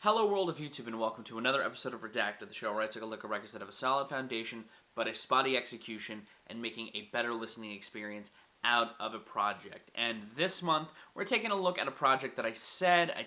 Hello world of YouTube and welcome to another episode of Redacted, the show where I take a look at records that have a solid foundation but a spotty execution and making a better listening experience out of a project. And this month we're taking a look at a project that I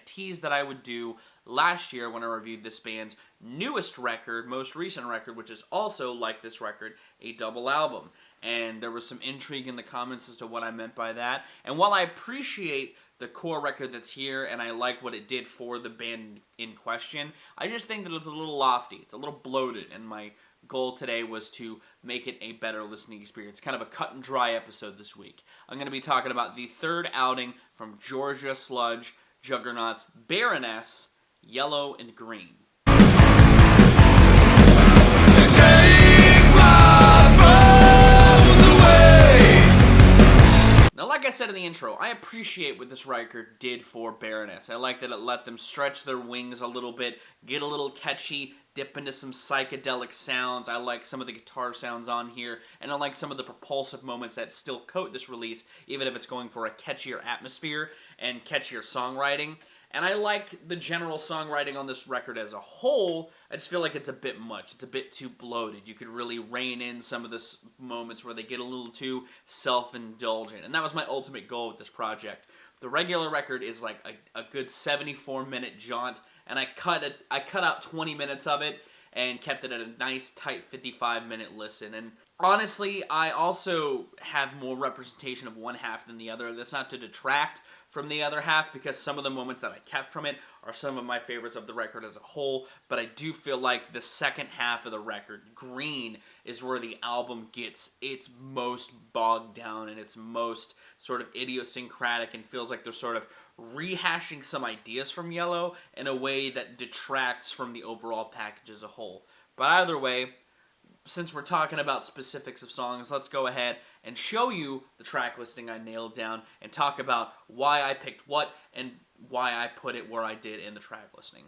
teased that I would do last year when I reviewed this band's newest record, most recent record, which is also, like this record, a double album. And there was some intrigue in the comments as to what I meant by that. And while I appreciate the core record that's here, and I like what it did for the band in question, I just think that it's a little lofty, it's a little bloated, and my goal today was to make it a better listening experience. Kind of a cut and dry episode this week. I'm going to be talking about the third outing from Georgia sludge juggernauts Baroness, Yellow and Green. Now, like I said in the intro, I appreciate what this record did for Baroness. I like that it let them stretch their wings a little bit, get a little catchy, dip into some psychedelic sounds. I like some of the guitar sounds on here, and I like some of the propulsive moments that still coat this release, even if it's going for a catchier atmosphere and catchier songwriting. And I like the general songwriting on this record as a whole. I just feel like it's a bit much. It's a bit too bloated. You could really rein in some of the moments where they get a little too self-indulgent. And that was my ultimate goal with this project. The regular record is like a good 74-minute jaunt, and I cut out 20 minutes of it and kept it at a nice, tight 55-minute listen. And honestly, I also have more representation of one half than the other. That's not to detract from the other half, because some of the moments that I kept from it are some of my favorites of the record as a whole, but I do feel like the second half of the record, Green, is where the album gets its most bogged down and its most sort of idiosyncratic, and feels like they're sort of rehashing some ideas from Yellow in a way that detracts from the overall package as a whole. But either way, since we're talking about specifics of songs, let's go ahead and show you the track listing I nailed down and talk about why I picked what and why I put it where I did in the track listing.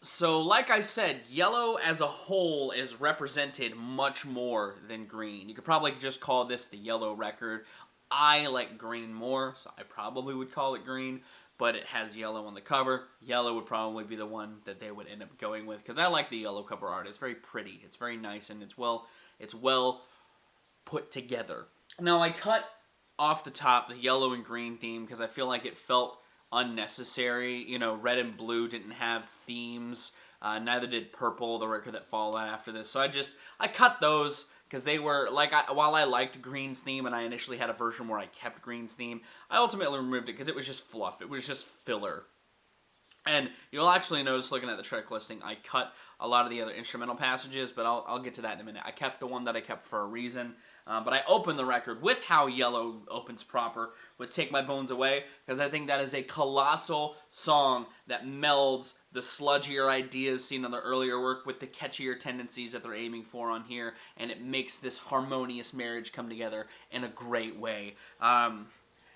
So, like I said, Yellow as a whole is represented much more than Green. You could probably just call this the Yellow record. I like Green more, so I probably would call it Green, but it has Yellow on the cover. Yellow would probably be the one that they would end up going with, because I like the Yellow cover art. It's very pretty, it's very nice, and it's well put together. Now, I cut off the top the Yellow and Green theme because I feel like it felt unnecessary. You know, Red and Blue didn't have themes. Neither did Purple, the record that followed after this. So I cut those because they were, while I liked Green's theme and I initially had a version where I kept Green's theme, I ultimately removed it because it was just fluff. It was just filler. And you'll actually notice, looking at the track listing, I cut a lot of the other instrumental passages, but I'll get to that in a minute. I kept the one that I kept for a reason. But I opened the record with how Yellow opens proper with Take My Bones Away, because I think that is a colossal song that melds the sludgier ideas seen on the earlier work with the catchier tendencies that they're aiming for on here, and it makes this harmonious marriage come together in a great way.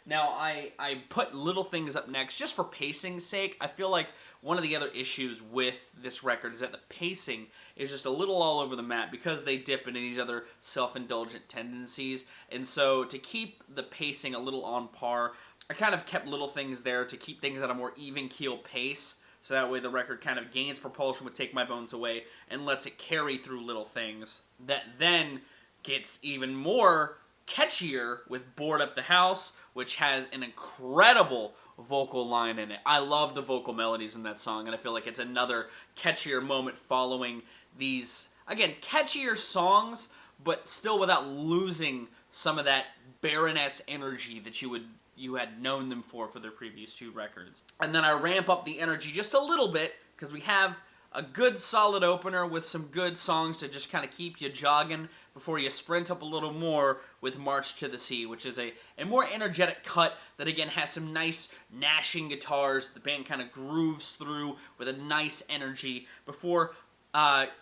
Now, I put Little Things up next just for pacing's sake. I feel like one of the other issues with this record is that the pacing is just a little all over the map because they dip into these other self-indulgent tendencies. And so to keep the pacing a little on par, I kind of kept Little Things there to keep things at a more even keel pace. So that way the record kind of gains propulsion with Take My Bones Away and lets it carry through Little Things. That then gets even more catchier with Board Up the House, which has an incredible vocal line in it. I love the vocal melodies in that song, and I feel like it's another catchier moment following these, again, catchier songs, but still without losing some of that Baroness energy that you would you had known them for their previous 2 records. And then I ramp up the energy just a little bit, because we have a good solid opener with some good songs to just kind of keep you jogging before you sprint up a little more with March to the Sea, which is a more energetic cut that, again, has some nice gnashing guitars. The band kind of grooves through with a nice energy before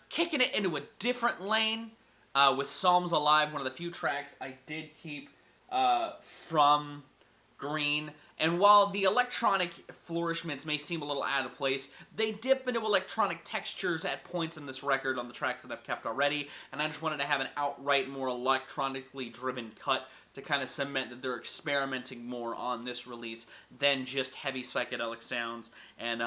kicking it into a different lane with Psalms Alive, one of the few tracks I did keep from Green. And while the electronic flourishments may seem a little out of place, they dip into electronic textures at points in this record on the tracks that I've kept already, and I just wanted to have an outright more electronically driven cut to kind of cement that they're experimenting more on this release than just heavy psychedelic sounds and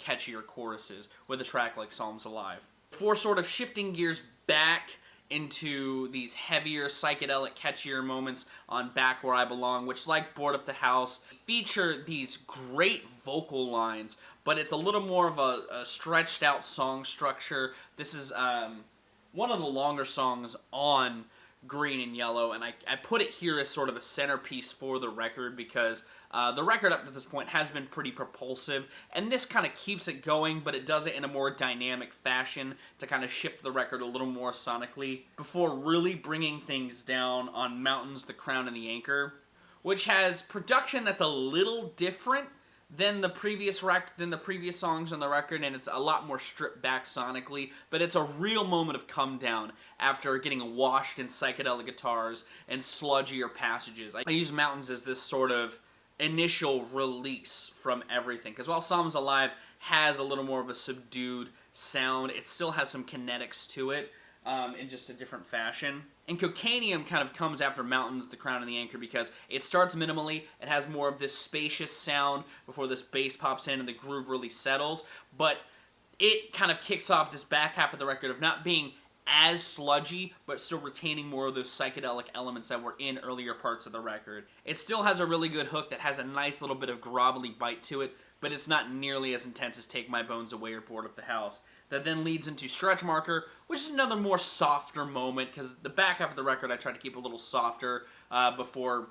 catchier choruses with a track like Psalms Alive. Before sort of shifting gears back into these heavier, psychedelic, catchier moments on Back Where I Belong, which, like Board Up the House, feature these great vocal lines, but it's a little more of a stretched out song structure. This is one of the longer songs on Green and Yellow, and I put it here as sort of a centerpiece for the record because the record up to this point has been pretty propulsive, and this kind of keeps it going, but it does it in a more dynamic fashion to kind of shift the record a little more sonically before really bringing things down on Mountains, the Crown, and the Anchor, which has production that's a little different than the previous songs on the record, and it's a lot more stripped back sonically, but it's a real moment of come down after getting washed in psychedelic guitars and sludgier passages. I use Mountains as this sort of initial release from everything, because while Psalms Alive has a little more of a subdued sound, it still has some kinetics to it in just a different fashion. And Cocainium kind of comes after Mountains, the Crown, and the Anchor because it starts minimally, it has more of this spacious sound before this bass pops in and the groove really settles, but it kind of kicks off this back half of the record of not being as sludgy, but still retaining more of those psychedelic elements that were in earlier parts of the record. It still has a really good hook that has a nice little bit of grovelly bite to it, but it's not nearly as intense as Take My Bones Away or Board Up the House. That then leads into Stretchmarker, which is another more softer moment, because the back half of the record I tried to keep a little softer before,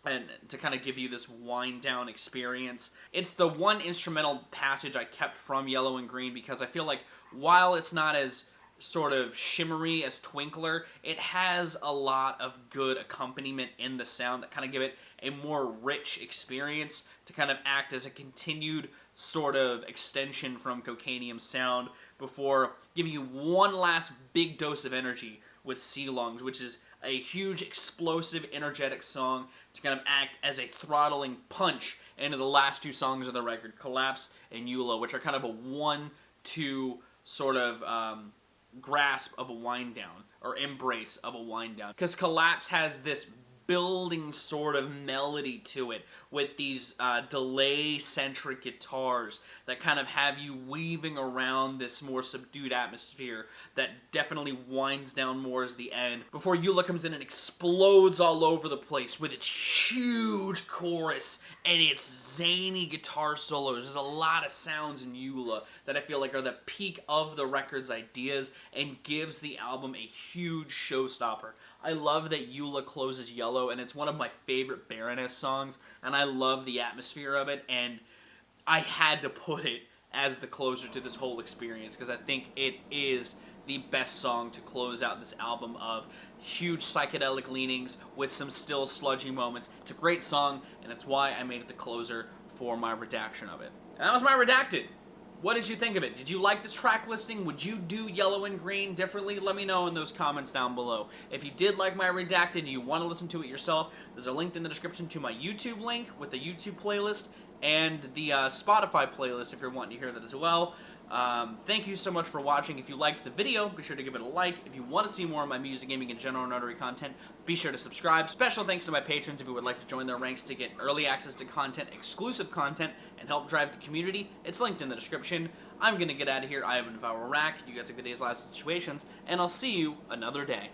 and to kind of give you this wind-down experience. It's the one instrumental passage I kept from Yellow and Green, because I feel like while it's not as sort of shimmery as Twinkler, it has a lot of good accompaniment in the sound that kind of give it a more rich experience to kind of act as a continued sort of extension from Cocainium's sound before giving you one last big dose of energy with Sea Lungs, which is a huge, explosive, energetic song to kind of act as a throttling punch into the last 2 songs of the record, Collapse and Eula, which are kind of a 1-2 sort of grasp of a wind down, or embrace of a wind down. Because Collapse has this building sort of melody to it with these delay-centric guitars that kind of have you weaving around this more subdued atmosphere that definitely winds down more as the end before Eula comes in and explodes all over the place with its huge chorus and its zany guitar solos. There's a lot of sounds in Eula that I feel like are the peak of the record's ideas and gives the album a huge showstopper. I love that Eula closes Yellow, and it's one of my favorite Baroness songs, and I love the atmosphere of it, and I had to put it as the closer to this whole experience, because I think it is the best song to close out this album of huge psychedelic leanings with some still sludgy moments. It's a great song, and it's why I made it the closer for my redaction of it. And that was my Redacted. What did you think of it? Did you like this track listing? Would you do Yellow and Green differently? Let me know in those comments down below. If you did like my Redacted and you want to listen to it yourself, there's a link in the description to my YouTube link with the YouTube playlist and the Spotify playlist if you're wanting to hear that as well. Thank you so much for watching. If you liked the video, be sure to give it a like. If you want to see more of my music, gaming, and general nerdery content, be sure to subscribe. Special thanks to my patrons if you would like to join their ranks to get early access to content, exclusive content, and help drive the community. It's linked in the description. I'm going to get out of here. I have been Devour Rack. You guys have good days, lives, and situations, and I'll see you another day.